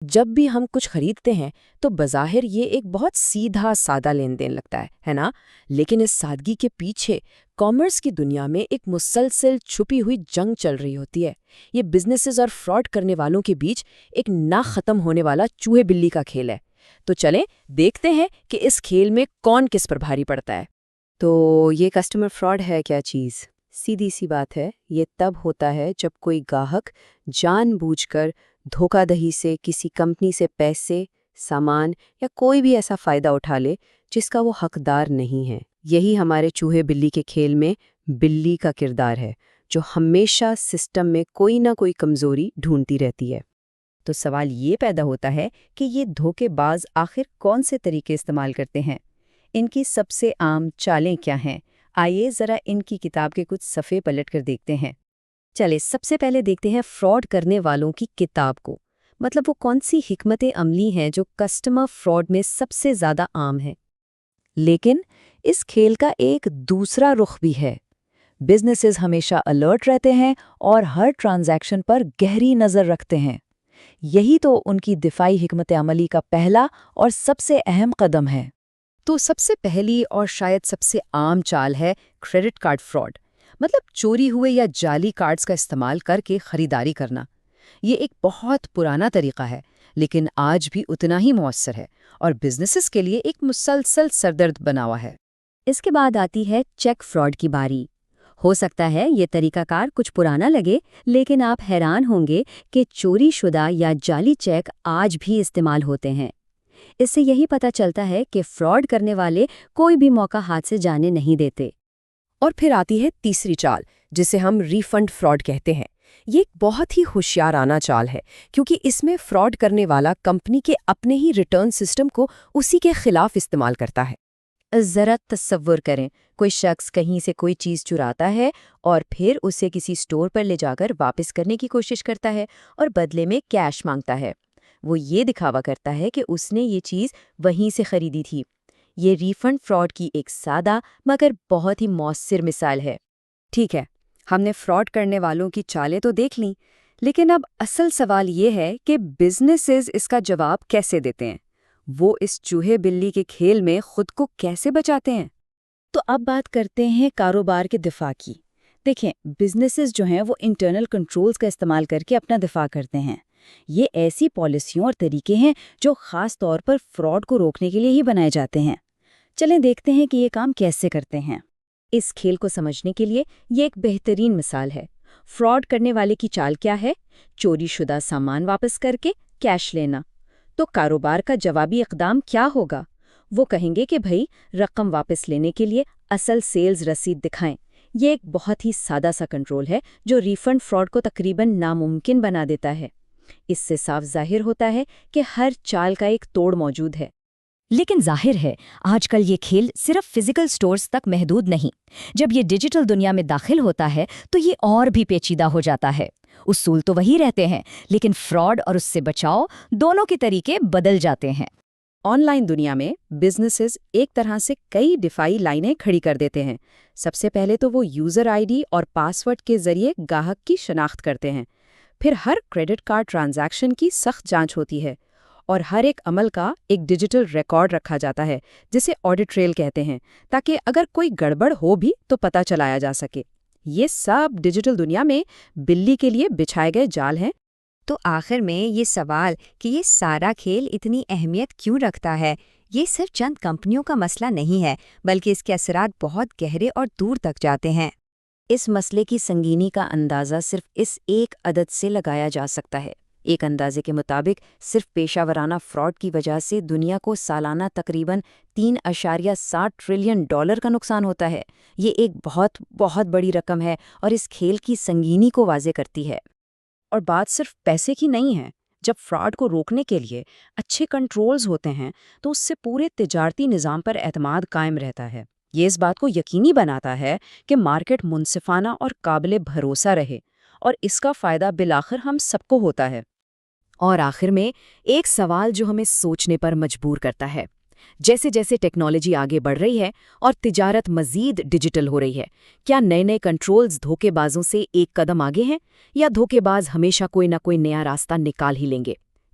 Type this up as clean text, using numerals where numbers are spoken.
جب بھی ہم کچھ خریدتے ہیں تو بظاہر یہ ایک بہت سیدھا سادہ لین دین لگتا ہے نا؟ لیکن اس سادگی کے پیچھے کامرس کی دنیا میں ایک مسلسل چھپی ہوئی جنگ چل رہی ہوتی ہے۔ یہ بزنسز اور فراڈ کرنے والوں کے بیچ ایک نہ ختم ہونے والا چوہے بلی کا کھیل ہے۔ تو چلیں دیکھتے ہیں کہ اس کھیل میں کون کس پر بھاری پڑتا ہے۔ تو یہ کسٹمر فراڈ ہے کیا چیز؟ سیدھی سی بات ہے، یہ تب ہوتا ہے جب کوئی گاہک جان بوجھ کر دھوکہ دہی سے کسی کمپنی سے پیسے، سامان یا کوئی بھی ایسا فائدہ اٹھا لے جس کا وہ حقدار نہیں ہے۔ یہی ہمارے چوہے بلی کے کھیل میں بلی کا کردار ہے، جو ہمیشہ سسٹم میں کوئی نہ کوئی کمزوری ڈھونڈتی رہتی ہے۔ تو سوال یہ پیدا ہوتا ہے کہ یہ دھوکے باز آخر کون سے طریقے استعمال کرتے ہیں؟ ان کی سب سے عام چالیں کیا ہیں؟ آئیے ذرا ان کی کتاب کے کچھ صفحے پلٹ کر دیکھتے ہیں۔ چلے سب سے پہلے دیکھتے ہیں فراڈ کرنے والوں کی کتاب کو، مطلب وہ کون سی حکمت عملی ہیں جو کسٹمر فراڈ میں سب سے زیادہ عام ہیں۔ لیکن اس کھیل کا ایک دوسرا رخ بھی ہے۔ بزنسز ہمیشہ الرٹ رہتے ہیں اور ہر ٹرانزیکشن پر گہری نظر رکھتے ہیں۔ یہی تو ان کی دفاعی حکمت عملی کا پہلا اور سب سے اہم قدم ہے۔ تو سب سے پہلی اور شاید سب سے عام چال ہے کریڈٹ کارڈ فراڈ، مطلب چوری ہوئے یا جعلی کارڈز کا استعمال کر کے خریداری کرنا۔ یہ ایک بہت پرانا طریقہ ہے، لیکن آج بھی اتنا ہی مؤثر ہے اور بزنسز کے لیے ایک مسلسل سردرد بنا ہوا ہے۔ اس کے بعد آتی ہے چیک فراڈ کی باری۔ ہو سکتا ہے یہ طریقہ کار کچھ پرانا لگے، لیکن آپ حیران ہوں گے کہ چوری شدہ یا جعلی چیک آج بھی استعمال ہوتے ہیں۔ اس سے یہی پتہ چلتا ہے کہ فراڈ کرنے والے کوئی بھی موقع ہاتھ سے جانے نہیں دیتے۔ اور پھر آتی ہے تیسری چال، جسے ہم ریفنڈ فراڈ کہتے ہیں۔ یہ ایک بہت ہی ہوشیارانہ چال ہے، کیونکہ اس میں فراڈ کرنے والا کمپنی کے اپنے ہی ریٹرن سسٹم کو اسی کے خلاف استعمال کرتا ہے۔ ذرا تصور کریں، کوئی شخص کہیں سے کوئی چیز چراتا ہے اور پھر اسے کسی سٹور پر لے جا کر واپس کرنے کی کوشش کرتا ہے اور بدلے میں کیش مانگتا ہے۔ وہ یہ دکھاوا کرتا ہے کہ اس نے یہ چیز وہیں سے خریدی تھی۔ یہ ریفنڈ فراڈ کی ایک سادہ مگر بہت ہی مؤثر مثال ہے۔ ٹھیک ہے، ہم نے فراڈ کرنے والوں کی چالیں تو دیکھ لیں، لیکن اب اصل سوال یہ ہے کہ بزنسز اس کا جواب کیسے دیتے ہیں؟ وہ اس چوہے بلی کے کھیل میں خود کو کیسے بچاتے ہیں؟ تو اب بات کرتے ہیں کاروبار کے دفاع کی۔ دیکھیں، بزنسز جو ہیں وہ انٹرنل کنٹرولز کا استعمال کر کے اپنا دفاع کرتے ہیں۔ یہ ایسی پالیسیوں اور طریقے ہیں جو خاص طور پر فراڈ کو روکنے کے لیے ہی بنائے جاتے ہیں۔ چلیں دیکھتے ہیں کہ یہ کام کیسے کرتے ہیں۔ اس کھیل کو سمجھنے کے لیے یہ ایک بہترین مثال ہے۔ فراڈ کرنے والے کی چال کیا ہے؟ چوری شدہ سامان واپس کر کے کیش لینا۔ تو کاروبار کا جوابی اقدام کیا ہوگا؟ وہ کہیں گے کہ بھئی رقم واپس لینے کے لیے اصل سیلز رسید دکھائیں۔ یہ ایک بہت ہی سادہ سا کنٹرول ہے جو ریفنڈ فراڈ کو تقریباً ناممکن بنا دیتا ہے۔ اس سے صاف ظاہر ہوتا ہے کہ ہر چال کا ایک توڑ موجود ہے۔ لیکن ظاہر ہے آج کل یہ کھیل صرف فزیکل سٹورز تک محدود نہیں۔ جب یہ ڈیجیٹل دنیا میں داخل ہوتا ہے تو یہ اور بھی پیچیدہ ہو جاتا ہے۔ اصول تو وہی رہتے ہیں، لیکن فراڈ اور اس سے بچاؤ دونوں کے طریقے بدل جاتے ہیں۔ آن لائن دنیا میں بزنسز ایک طرح سے کئی دفاعی لائنیں کھڑی کر دیتے ہیں۔ سب سے پہلے تو وہ یوزر آئی ڈی اور پاس ورڈ کے ذریعے گاہک کی شناخت کرتے ہیں۔ پھر ہر کریڈٹ کارڈ ٹرانزیکشن کی سخت جانچ ہوتی ہے اور ہر ایک عمل کا ایک ڈیجیٹل ریکارڈ رکھا جاتا ہے جسے آڈٹ ٹریل کہتے ہیں، تاکہ اگر کوئی گڑبڑ ہو بھی تو پتہ چلایا جا سکے۔ یہ سب ڈیجیٹل دنیا میں بلی کے لیے بچھائے گئے جال ہیں۔ تو آخر میں یہ سوال کہ یہ سارا کھیل اتنی اہمیت کیوں رکھتا ہے، یہ صرف چند کمپنیوں کا مسئلہ نہیں ہے، بلکہ اس کے اثرات بہت گہرے اور دور تک جاتے ہیں۔ اس مسئلے کی سنگینی کا اندازہ صرف اس ایک عدد سے لگایا جا سکتا ہے۔ ایک اندازے کے مطابق صرف پیشہ ورانہ فراڈ کی وجہ سے دنیا کو سالانہ تقریباً 3.7 ٹریلین ڈالر کا نقصان ہوتا ہے۔ یہ ایک بہت بہت بڑی رقم ہے اور اس کھیل کی سنگینی کو واضح کرتی ہے۔ اور بات صرف پیسے کی نہیں ہے۔ جب فراڈ کو روکنے کے لیے اچھے کنٹرولز ہوتے ہیں تو اس سے پورے تجارتی نظام پر اعتماد قائم رہتا ہے۔ یہ اس بات کو یقینی بناتا ہے کہ مارکیٹ منصفانہ اور قابل بھروسہ رہے، اور اس کا فائدہ بالآخر ہم سب کو ہوتا ہے۔ اور آخر میں ایک سوال جو ہمیں سوچنے پر مجبور کرتا ہے، جیسے جیسے ٹیکنالوجی آگے بڑھ رہی ہے اور تجارت مزید ڈیجیٹل ہو رہی ہے، کیا نئے نئے کنٹرولز دھوکے بازوں سے ایک قدم آگے ہیں، یا دھوکے باز ہمیشہ کوئی نہ کوئی نیا راستہ نکال ہی لیں گے؟